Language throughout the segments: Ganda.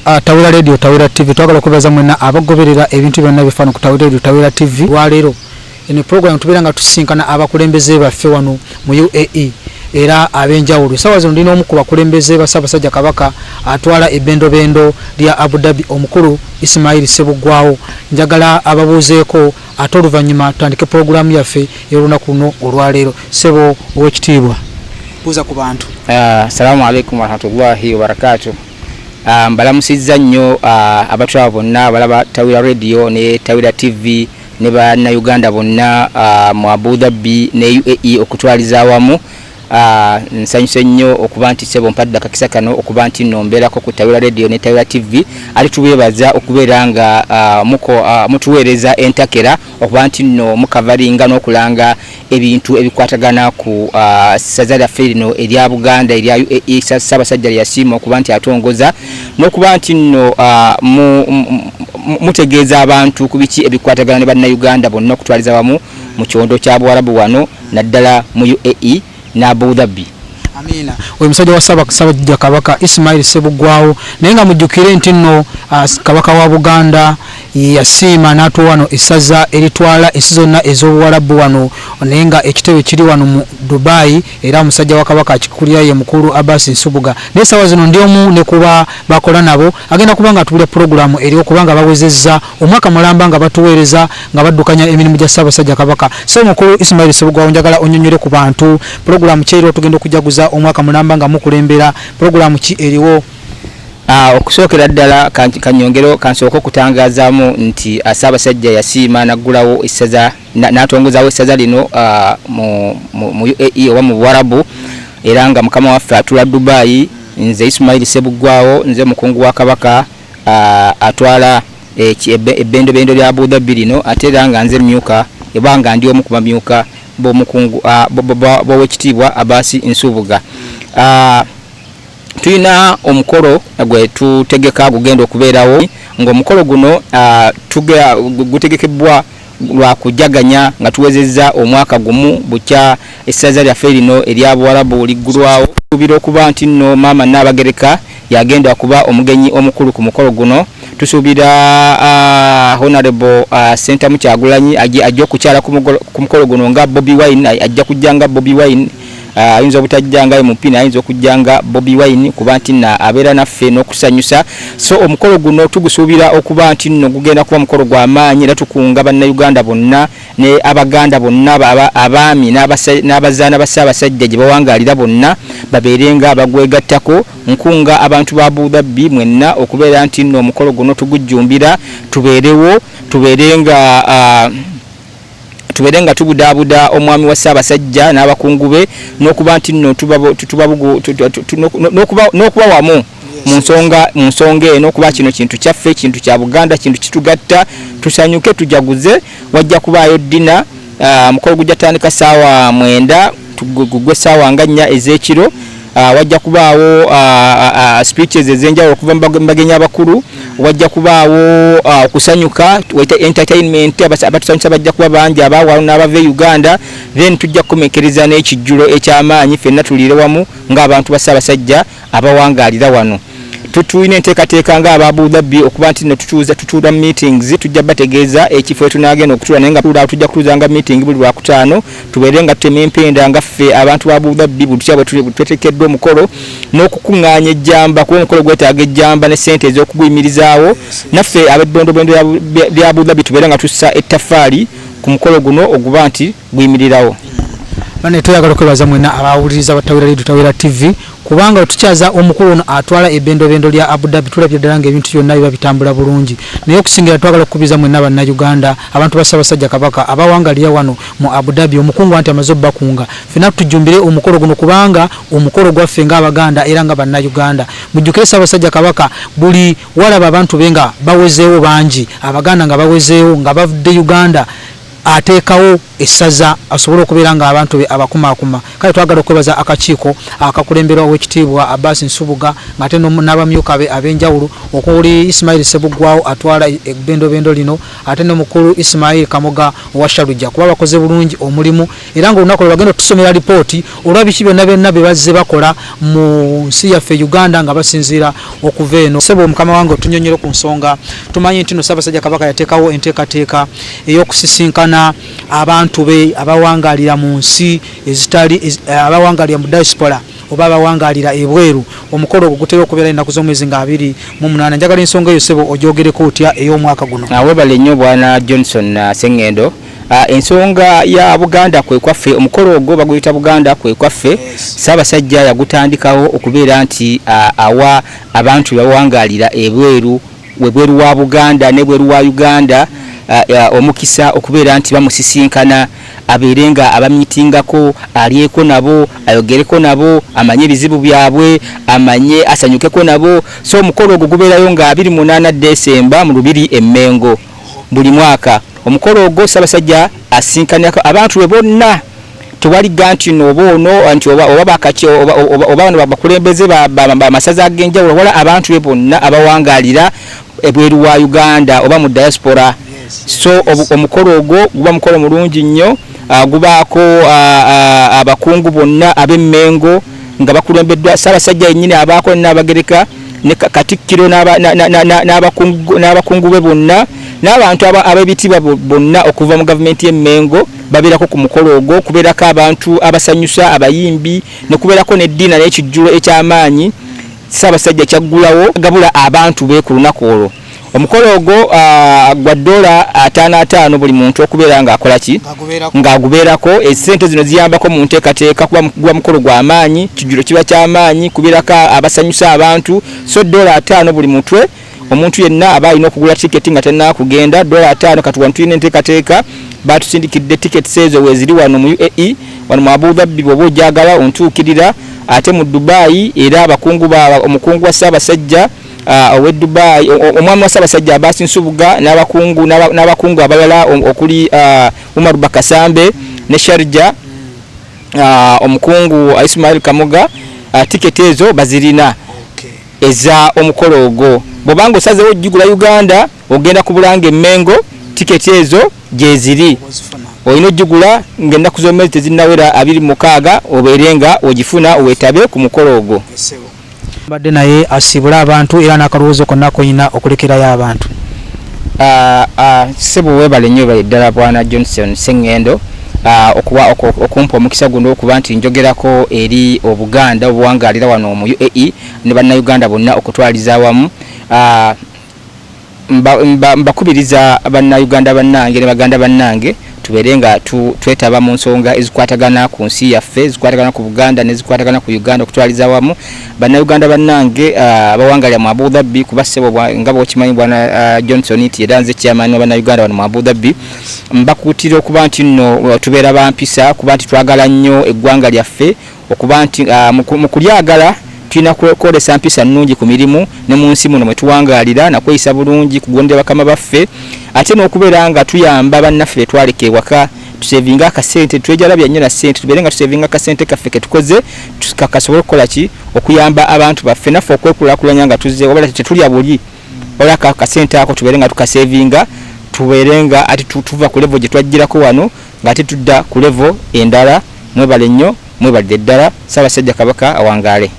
Tawera Radio Tawera TV twagala kubaza mwena abagoberera ebintu byonna bifano ku Tawera Radio Tawera TV walero ene program tubera nga tusinkana abakulembeze baffe wano mu UAE era abenjawulo sawa zino ndino omu ku bakulembeze ba Ssaabasajja Kabaka atwala ebendo bendo lya Abu Dhabi omukulu Ismail Ssebugwawo njagala ababuuzeeko ate oluvannyuma tutandike program yaffe y'olunaku luno olwaleero. Ssebo ow'ekitiibwa buuza ku bantu. Assalamu alaikum warahmatullahi wabarakatuh. Mbalamusizza nnyo abatwala bonna balaba Tawera Radio ne Tawera TV ne banna Uganda bonna mu Abu Dhabi ne UAE okutwaliza awamu. Nsanyuse nnyo okuba nti Ssebo mpadde akakisa kano okuba nti nno mbeerako ku Tawera Radio ne Tawera TV ali tubeebaza okubeera nga mutuweereza entakera okuba nti nno mukavaringa n'okulanga ebintu ebikwatagana ku ssaza lyaffe lino erya Buganda erya UAE Ssaabasajja lye yasiima okuba nti atongoza n'okuba nti nno mutegeeza abantu ku biki ebikwatagana ne bannayuganda bonna okutwaliza wamu mu kyondo kya Buwarabu wano naddala mu UAE na Abu Dhabi. Amina. Oyo musajja wa Ssaabasajja Kabaka Ismail Ssebugwawo naye nga mujjukire nti nno Kabaka wa Buganda yasiima n'atuwa wano essaza eritwala ensi zonna ez'Obuwarabu wano naye nga ekitebe kiri wano mu Dubai era omusajja wa Kabaka akikulira ye mukulu Abbas Nsubuga. Naye sawa zino ndi omu ne kuba bakola nabo agenda kuba nga atubulira programu eri okubanga bawezezza omwaka mulamba nga batuweereza nga baddukanya emirimu gya Ssaabasajja Kabaka. So mukulu Ismail Ssebugwawo njagala onyonyole ku bantu programu ki eriwo tugenda okujaguza omwaka mulamba nga mukulembera programu ki eriwo? Okusookera ddala kanyongero kansooka okutangazaamu nti Ssaabasajja yasiima naggulawo essaza n'atongozaawo essaza lino mu UAE oba mu Buwarabu era nga mukama waffe atula Dubai nze Ismail Ssebugwawo nze mukungu wa Kabaka atwala ebbendobendo lya Abu Dhabi lino ate era nga nze myuka ebanga ndi omu ku bamyuka b'omukungu b'owekitiibwa Abbas Nsubuga. Tuyina omukolo gwe tutegeka gugenda okubeerawo ng'omukolo guno gutegekebwa lwa kujaganya nga tuwezezza omwaka gumu bukya essaza lyaffe lino erya Buwarabu liggulwawo. Tusuubira okuba nti nno maama Nnaabagereka yagenda kuba omugenyi omukulu ku mukolo guno. Tusuubira Honorable Sentamu Kyagulanyi ajja okukyala ku mukolo guno nga Bobi Wine ajja kujjanga Bobi Wine ayinza obutajjanga mupina ayinza okujjanga Bobi Wine kuba nti na abeera naffe n'okusanyusa. So omukolo guno tugusuubira okuba nti nno gugenda kuba mukolo gw'amaanyi era tukunga bannayuganda bonna ne abaganda bonna abaami n'abazaana ba Ssaabasajja gye bawangaalira bonna babeerenga abagwegattako. Nkunga abantu ba Abu Dhabi mwenna okubeera nti nno omukolo guno tugujjumbira tubeerenga tubudaabuda omwami wa Ssaabasajja n'abakungu be n'okuba nti nno n'okuba wamu mu nsonga eno okuba kino kintu kyaffe kintu kya Buganda kintu kitugatta tusanyuke tujaguze. Wajja kubaayo ddina mukolo gujja tandika ssaawa 9 gugwe ssaawa nga 4 ez'ekiro. Wajja kubaawo speeches ez'enjawulo okuva mu bagenyi abakulu. Wajja kubaawo okusanyuka weta entertainment abatusanyusa bajja kuba bangi abaawalo n'abava Uganda. Then tujja kukomekereza n'ekijjulo eky'amaanyi ffenna tuliire wamu ng'abantu ba Ssaabasajja abawangaalira wano. Tutuyina enteekateeka nga aba Abu Dhabi okuba nti nno tutuula meetings tujja bategeeza ekifo tunagenda okutuula naye nga tujja kutuuzanga meeting buli Lwakutaano tubeere nga tutema empenda nga ffe abantu ba Abu Dhabi buli tutya bwe twetekeddwa omukolo n'okukuŋŋaanya ejjamba kuba omukolo gwetaaga ejjamba ne ssente ez'okuguyimirizaawo. Naffe ab'ebbendobendo lya Abu Dhabi tubeere nga tussa ettaffaali ku mukolo guno oguba nti guyimirirawo. Bane tuyagala okwebaza mwena abawuliriza ba Tawera Radio Tawera TV kubanga tukyaza omukulu ono atwala ebbendobendo lya Abu Dhabi tulabye ddala ng'ebintu byonna biba bitambula bulungi. Naye okusingira twagala okukubiza mwena bannayuganda abantu ba Ssaabasajja Kabaka abawangaalira wano mu Abu Dhabi omukungu anti amaze obbakunga ffenna tujumbire omukolo guno kubanga omukolo gwaffe ng'Abaganda era nga bannayuganda. Mujjukire Ssaabasajja Kabaka buli walaba abantu be nga bawezeewo bangi Abaganda nga bawezeewo nga bavudde Uganda ateekawo essaza asobole okubeera nga abantu be abakumaakuma. Kale twagala okwebaza akakiiko akakulemberwa ow'ekitiibwa Abbas Nsubuga ng'ate n'abamyuka be ab'enjawulo okuli Ismail Ssebuggwawo atwala ebbendobendo lino ate n'omukulu Ismail Kamoga owa Shalujja kuba bakoze bulungi omulimu era ng'olunaku lwe bagenda otusomera lipooti olwa biki byonna byonna bye bazze bakola mu nsi yaffe Uganda nga basinziira okuva eno. Ssebo mukama wange otunyonyere ku nsonga tumanyi nti no Ssaabasajja Kabaka yateekawo enteekateeka ey'okusisinkana abantu be abawangalira mu nsi ezitali abawangalira mu diaspora oba abawangalira ebweru. Omukolo ogwo gutera okubeera ennaku z'omwezi nga 28. Njagala ensonga eyo Ssebo ogyogereko otya ey'omwaka guno? Webale nnyo Bwana Johnson Sengendo. Ensonga ya Buganda kwe kwaffe omukolo ogwo baguyita Buganda kwe kwaffe Ssaabasajja yagutandikawo okubeera nti awa abantu bawangalira ebweru webweru wa Buganda ne bweru wa Uganda omukisa okubeera nti bamusisinkana abeerenga abamitingako alyeko nabo ayogereko nabo amanye ebizibu byabwe amanye asanyukeko nabo. So omukolo ogwo gubeerayo nga 28 Desemba mu Lubiri Emmengo buli mwaka. Omukolo ogwo Ssaabasajja asinkanako abantu be bonna tewali ganti nobono anti oba bakaki oba bano bakulembeze bamasaza ag'enjawulo wala abantu be bonna abawangalira ebweru wa Uganda oba mu diaspora. So omukolo ogwo guba mukolo mulungi nnyo gubaako abakungu bonna ab'Emmengo nga bakulembeddwa Ssaabasajja yennyini abaako n'abagereka ne Katikkiro n'abakungu be bonna n'abantu ab'ebitiibwa bonna okuva mu gavumenti y'Emmengo babeerako ku mukolo ogwo. Kubeerako abantu abasanyusa abayimbi ne kubeerako n'eddiina n'ekijjulo eky'amaanyi Ssaabasajja kyaggulawo gabula abantu be ku lunaku olwo. Omukolo ogwo gwa $5 buli muntu okubeera nga akola ki ng'agubeerako. Essente zino ziyambako mu nteekateeka kuba mukolo gw'amaanyi kijjulo kiba ky'amaanyi kubeerako abasanyusa abantu. So $5 buli mutwe omuntu yenna aba alina okugula tiketi nga tannaba kugenda $5 kati wano tulina enteekateeka batusindikidde tiketi ezo weeziri wano mu UAE wano mu Abu Dhabi bw'oba ojagala ontuukirira ate mu Dubai era omukungu wa Ssaabasajja owe Dubai omwami wa Ssaabasajja Abbas Nsubuga n'abakungu abalala okuli Umar Bakasambe ne Sharja omukungu Ismail Kamoga tiketi ezo bazirina eza omukolo ogwo. Bw'obanga osazeewo ojjugula Uganda ogenda ku Bulange Emmengo tiketi ezo gyeziri olina ojjugula ng'ennaku z'omwezi tezinnawera 26 obeerenga ogifuna oweetabe ku mukolo ogwo. Badde naye asiibula abantu era n'akalowoozo konna koyina okulekerayo abantu. Ssebo weebale nnyo bali ddala Bwana Johnson Sengendo okumpa omukisa guno okuba nti njogerako eri Obuganda obuwangalira wano mu UAE ne bannayuganda bonna okutwaliza awamu. Mbakubiriza bannayuganda bannange ne baganda bannange tubeere nga twetaba mu nsonga ezikwatagana ku nsi yaffe ezikwatagana ku Buganda nezikwatagana ku Uganda okutwaliza awamu. Bannayuganda bannange abawangalira mu Abu Dhabi kuba Ssebo nga bw'okimanyi Bwana Johnson nti era nze chairman wa bannayuganda wano mu Abu Dhabi mbakuutira okuba nti nno tubeera bampisa kuba nti twagala nnyo eggwanga lyaffe okuba nti mu kulyagala tulina kwolesa mpisa nnungi ku mirimu ne mu nsi muno mwe tuwangalira nakweyisa bulungi kugondera bakama baffe ate n'okubeera nga tuyamba bannaffe betwaleka ewaka tusevinga akasente twejalabya nnyo na ssente tubeere nga tusevinga akasente kaffe ke tukoze kasobole okukola ki okuyamba abantu baffe naffe okwekulaakulanya nga tuzze wabula tetulya buli wala akasente ako tubeere nga tukasevinga tubeere nga ati tuva ku level gye twajjirako wano ng'ate tudda ku level endala. Mwebale nnyo mwebalire ddala. Ssaabasajja Kabaka awangaale.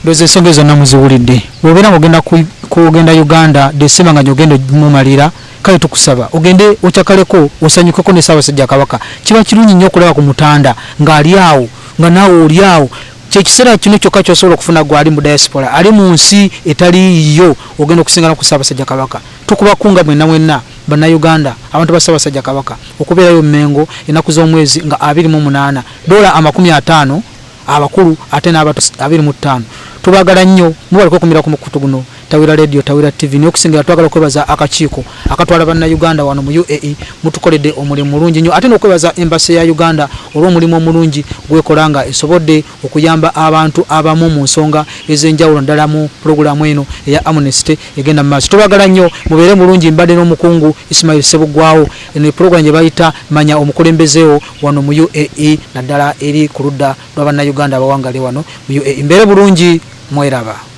Doze ensonga ezo namuziwulidde bw'obeera ng'ogenda kugenda Uganda Desemba nga nyogenda mumalira kale tukusaba ogende okyakaleko osanyukeko ne Ssaabasajja Kabaka. Kiba kirungi nnyo okulaba ku mutanda ng'ali awo nga naawe oli awo kyekiseera kino kyokka ky'osobola okufuna gwali mu diaspora ali mu nsi etali yo ogenda okusingana ku Ssaabasajja Kabaka. Tukubakunga mwenna bannayuganda abantu ba Ssaabasajja Kabaka okubeerayo Emmengo ennaku z'omwezi nga 28 $50 abakulu ate n'abato 25. Tubagala nnyo mubaleko kumira ku mukutu guno. Tawira Radio Tawira TV n'okusingira twagala okwebaza akakiiko akatwala bannayuganda wano mu UAE mutukoledde omulimu mulungi nnyo ate n'okwebaza embassy ya Uganda olw'omulimu omulungi gwekolanga esobodde okuyamba abantu abamu mu nsonga ez'enjawulo ddala mu pulogulaamu eno eya Amnesty egenda mu maaso. Tubagala nnyo mubeere mulungi. Mbadde n'omukungu Ismail Ssebuggwawo ne pulogulaamu gye bayita manya omukulembezeewo wano mu UAE naddala eri ku ludda lwa bannayuganda abawangale wano mu UAE. Mbeere bulungi, mweraba.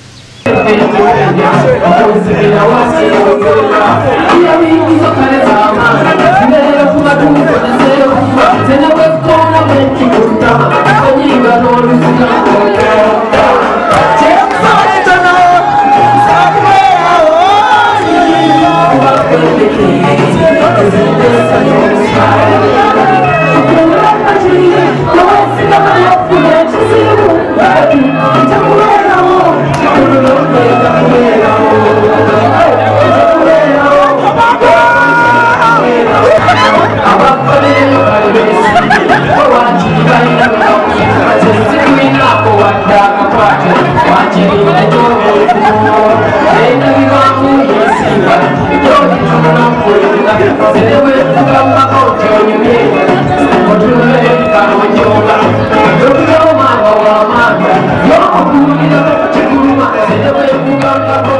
You're